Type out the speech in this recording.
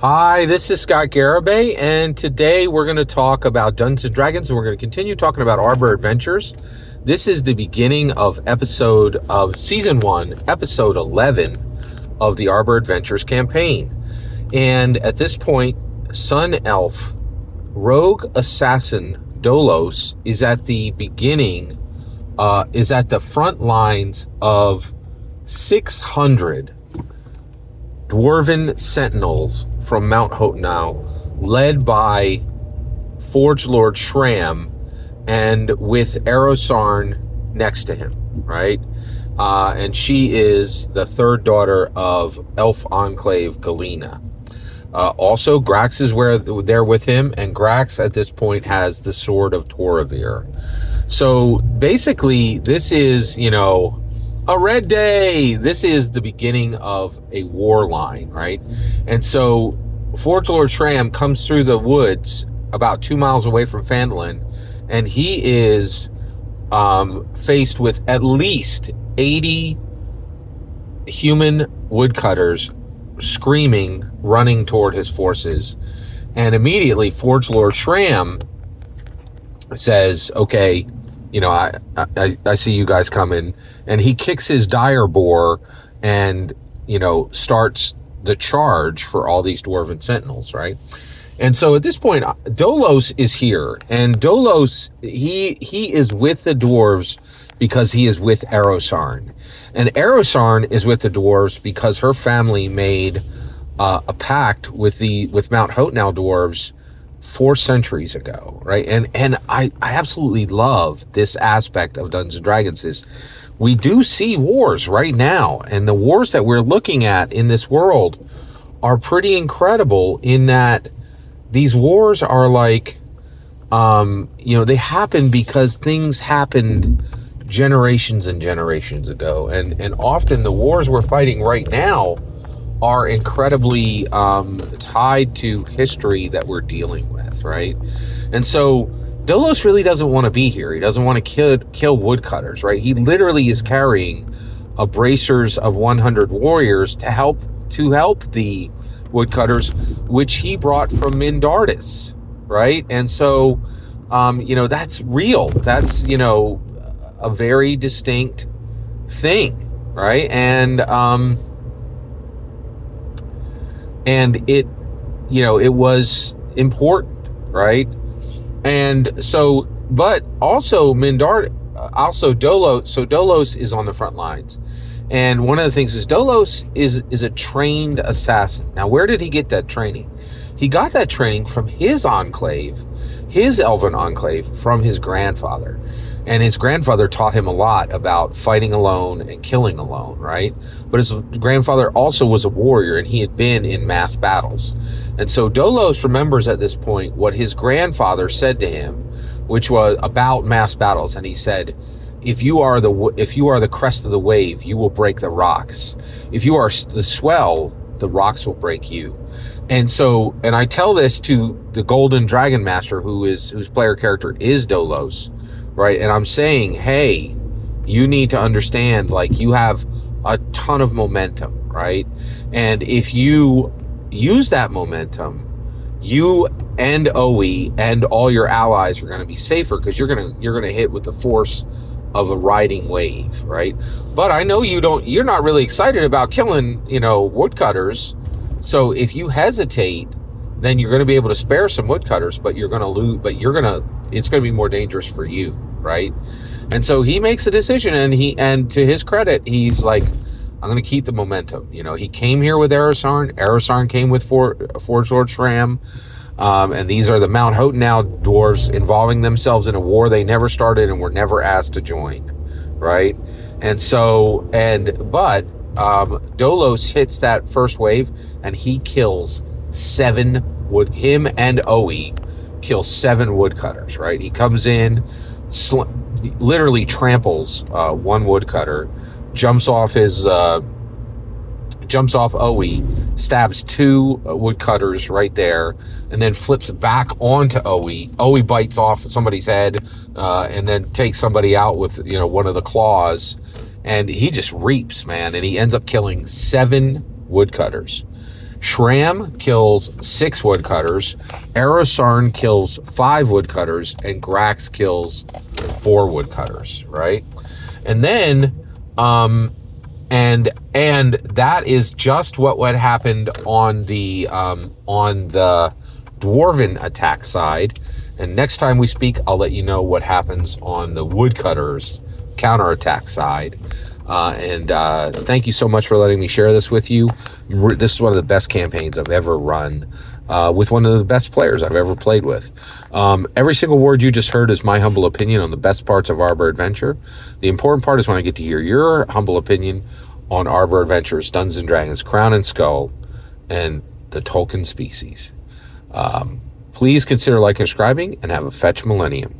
Hi, this is Scott Garibay, and today we're going to talk about Dungeons & Dragons, and we're going to continue talking about Arbor Adventures. This is the beginning of Season 1, Episode 11 of the Arbor Adventures campaign. And at this point, Sun Elf, Rogue Assassin Dolos is at the front lines of 600 Dwarven Sentinels from Mount Hotenau, led by Forge Lord Shram, and with Erosarn next to him, right? And she is the third daughter of Elf Enclave Galena. Also, Grax is there with him, and Grax at this point has the Sword of Toravir. So basically, this is, a red day. This is the beginning of a war line, right? And so Forge Lord Shram comes through the woods about 2 miles away from Phandalin, and he is faced with at least 80 human woodcutters screaming, running toward his forces. And immediately Forge Lord Shram says, okay, I see you guys coming, and he kicks his dire boar and starts the charge for all these Dwarven Sentinels, right? And so at this point, Dolos is here, and Dolos he is with the dwarves because he is with Erosarn, and Erosarn is with the dwarves because her family made a pact with Mount Hotenau dwarves 4 centuries ago, right? And I absolutely love this aspect of Dungeons & Dragons is we do see wars right now, and the wars that we're looking at in this world are pretty incredible in that these wars are like, they happen because things happened generations and generations ago, and often the wars we're fighting right now are incredibly tied to history that we're dealing with, right? And so Dolos really doesn't want to be here. He doesn't want to kill woodcutters, right? He literally is carrying a bracers of 100 warriors to help the woodcutters, which he brought from Mindardis, right? And so, that's real. That's, a very distinct thing, right? And it, it was important, right? And so, but also Dolos is on the front lines. And one of the things is Dolos is a trained assassin. Now, where did he get that training? He got that training from his enclave, his elven enclave, from his grandfather. And his grandfather taught him a lot about fighting alone and killing alone, right? But his grandfather also was a warrior, and he had been in mass battles. And so Dolos remembers at this point what his grandfather said to him, which was about mass battles. And he said, if you are the crest of the wave, you will break the rocks. If you are the swell, the rocks will break you. And so, and I tell this to the Golden Dragon Master, whose player character is Dolos, right? And I'm saying, hey, you need to understand, like, you have a ton of momentum, right? And if you use that momentum, you and OE and all your allies are going to be safer because you're going to hit with the force of a riding wave, right? But I know you're not really excited about killing, woodcutters. So if you hesitate, then you're going to be able to spare some woodcutters, but you're going to lose, it's going to be more dangerous for you, right? And so he makes a decision, and to his credit, he's like, I'm going to keep the momentum. He came here with Erosarn. Erosarn came with Forge Lord Shram. And these are the Mount Hotenau dwarves involving themselves in a war they never started and were never asked to join, right? And so, but Dolos hits that first wave, and he kills him and OE kill 7 woodcutters, right? He comes in, literally tramples one woodcutter, jumps off OE, stabs 2 woodcutters right there, and then flips back onto OE. OE bites off somebody's head, and then takes somebody out with one of the claws, and he just reaps, man, and he ends up killing 7 woodcutters. Shram kills 6 woodcutters, Aerosarn kills 5 woodcutters, and Grax kills 4 woodcutters, right? And then, and that is just what happened on the dwarven attack side. And next time we speak, I'll let you know what happens on the woodcutters counterattack side. Thank you so much for letting me share this with you. This is one of the best campaigns I've ever run, with one of the best players I've ever played with. Every single word you just heard is my humble opinion on the best parts of Arbor Adventure. The important part is when I get to hear your humble opinion on Arbor Adventures, Dungeons & Dragons, Crown and Skull, and the Tolkien species. Please consider liking and subscribing, and have a fetch millennium.